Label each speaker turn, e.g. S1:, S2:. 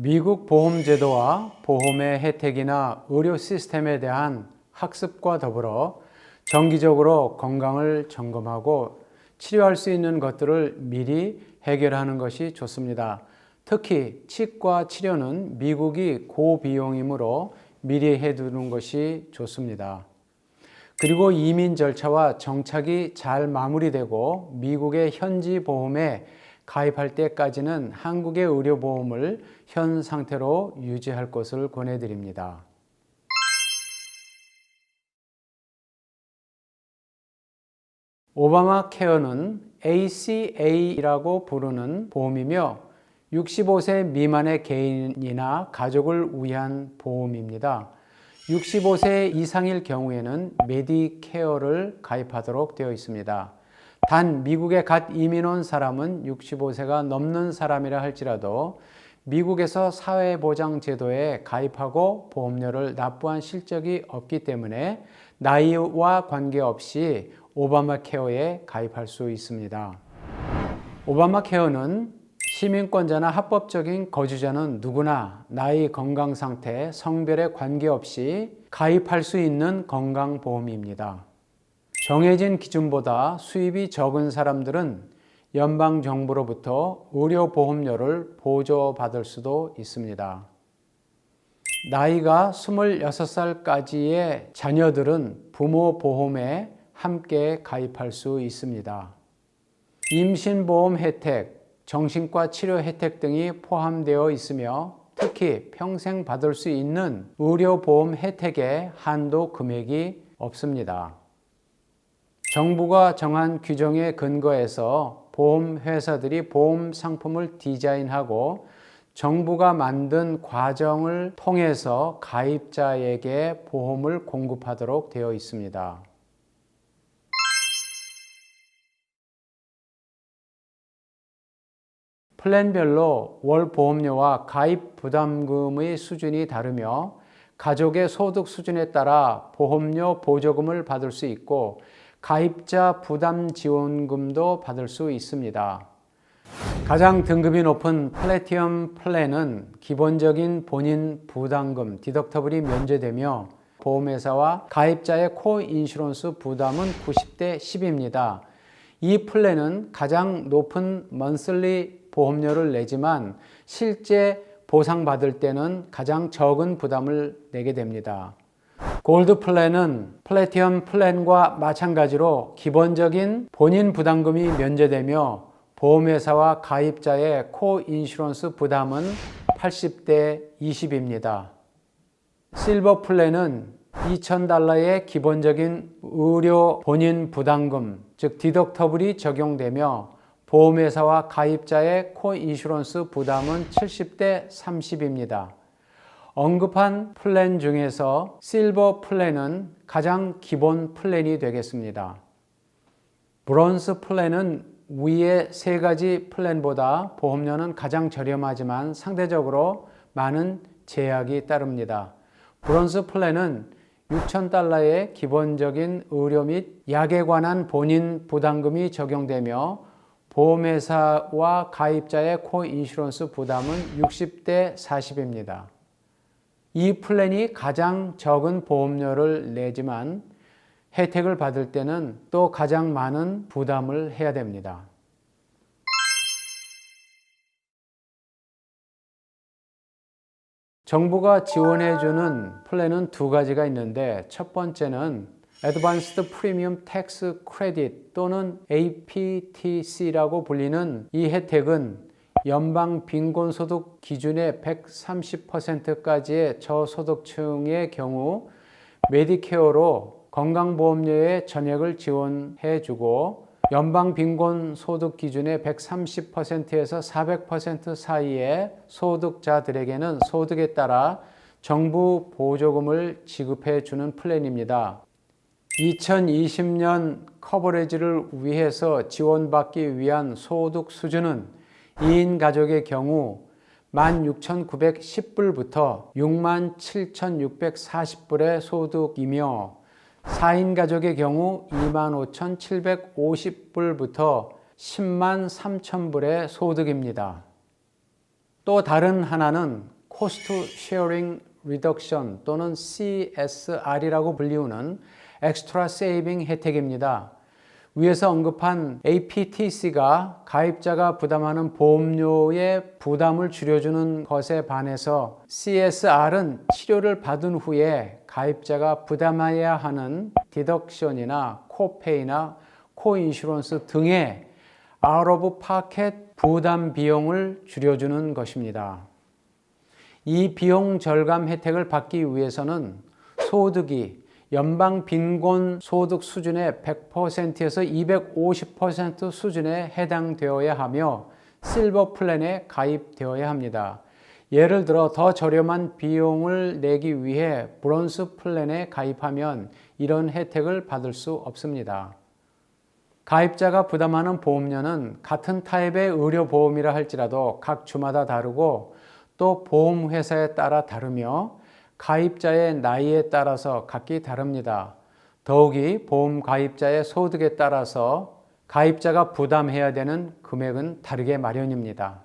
S1: 미국 보험제도와 보험의 혜택이나 의료 시스템에 대한 학습과 더불어 정기적으로 건강을 점검하고 치료할 수 있는 것들을 미리 해결하는 것이 좋습니다. 특히 치과 치료는 미국이 고비용이므로 미리 해두는 것이 좋습니다. 그리고 이민 절차와 정착이 잘 마무리되고 미국의 현지 보험에 가입할 때까지는 한국의 의료보험을 현 상태로 유지할 것을 권해드립니다. 오바마 케어는 ACA라고 부르는 보험이며 65세 미만의 개인이나 가족을 위한 보험입니다. 65세 이상일 경우에는 메디케어를 가입하도록 되어 있습니다. 단 미국에 갓 이민 온 사람은 65세가 넘는 사람이라 할지라도 미국에서 사회보장제도에 가입하고 보험료를 납부한 실적이 없기 때문에 나이와 관계없이 오바마 케어에 가입할 수 있습니다. 오바마 케어는 시민권자나 합법적인 거주자는 누구나 나이, 건강 상태, 성별에 관계없이 가입할 수 있는 건강보험입니다. 정해진 기준보다 수입이 적은 사람들은 연방정부로부터 의료보험료를 보조받을 수도 있습니다. 나이가 26살까지의 자녀들은 부모 보험에 함께 가입할 수 있습니다. 임신보험 혜택, 정신과 치료 혜택 등이 포함되어 있으며 특히 평생 받을 수 있는 의료보험 혜택의 한도 금액이 없습니다. 정부가 정한 규정에 근거해서 보험회사들이 보험 상품을 디자인하고 정부가 만든 과정을 통해서 가입자에게 보험을 공급하도록 되어 있습니다. 플랜별로 월 보험료와 가입 부담금의 수준이 다르며 가족의 소득 수준에 따라 보험료 보조금을 받을 수 있고 가입자 부담 지원금도 받을 수 있습니다. 가장 등급이 높은 플래티넘 플랜은 기본적인 본인 부담금, 디덕터블이 면제되며 보험회사와 가입자의 코인슈런스 부담은 90대 10입니다. 이 플랜은 가장 높은 먼슬리 보험료를 내지만 실제 보상받을 때는 가장 적은 부담을 내게 됩니다. 골드 플랜은 플래티넘 플랜과 마찬가지로 기본적인 본인 부담금이 면제되며 보험회사와 가입자의 코인슈런스 부담은 80대 20입니다. 실버 플랜은 $2,000의 기본적인 의료 본인 부담금, 즉 디덕터블이 적용되며 보험회사와 가입자의 코인슈런스 부담은 70대 30입니다. 언급한 플랜 중에서 실버 플랜은 가장 기본 플랜이 되겠습니다. 브론즈 플랜은 위의 세 가지 플랜보다 보험료는 가장 저렴하지만 상대적으로 많은 제약이 따릅니다. 브론즈 플랜은 $6,000의 기본적인 의료 및 약에 관한 본인 부담금이 적용되며 보험회사와 가입자의 코인슈런스 부담은 60대 40입니다. 이 플랜이 가장 적은 보험료를 내지만 혜택을 받을 때는 또 가장 많은 부담을 해야 됩니다. 정부가 지원해주는 플랜은 두 가지가 있는데 첫 번째는 Advanced Premium Tax Credit 또는 APTC라고 불리는 이 혜택은 연방 빈곤소득 기준의 130%까지의 저소득층의 경우 메디케어로 건강보험료의 전액을 지원해주고 연방 빈곤소득 기준의 130%에서 400% 사이의 소득자들에게는 소득에 따라 정부 보조금을 지급해주는 플랜입니다. 2020년 커버리지를 위해서 지원받기 위한 소득 수준은 2인 가족의 경우 16,910불부터 67,640불의 소득이며 4인 가족의 경우 25,750불부터 10만 3천불의 소득입니다. 또 다른 하나는 코스트 쉐어링 리덕션 또는 CSR이라고 불리우는 엑스트라 세이빙 혜택입니다. 위에서 언급한 APTC가 가입자가 부담하는 보험료의 부담을 줄여주는 것에 반해서 CSR은 치료를 받은 후에 가입자가 부담해야 하는 디덕션이나 코페이나 코인슈런스 등의 out of pocket 부담 비용을 줄여주는 것입니다. 이 비용 절감 혜택을 받기 위해서는 소득이 연방 빈곤 소득 수준의 100%에서 250% 수준에 해당되어야 하며 실버 플랜에 가입되어야 합니다. 예를 들어 더 저렴한 비용을 내기 위해 브론즈 플랜에 가입하면 이런 혜택을 받을 수 없습니다. 가입자가 부담하는 보험료는 같은 타입의 의료보험이라 할지라도 각 주마다 다르고 또 보험회사에 따라 다르며 가입자의 나이에 따라서 각기 다릅니다. 더욱이 보험 가입자의 소득에 따라서 가입자가 부담해야 되는 금액은 다르게 마련입니다.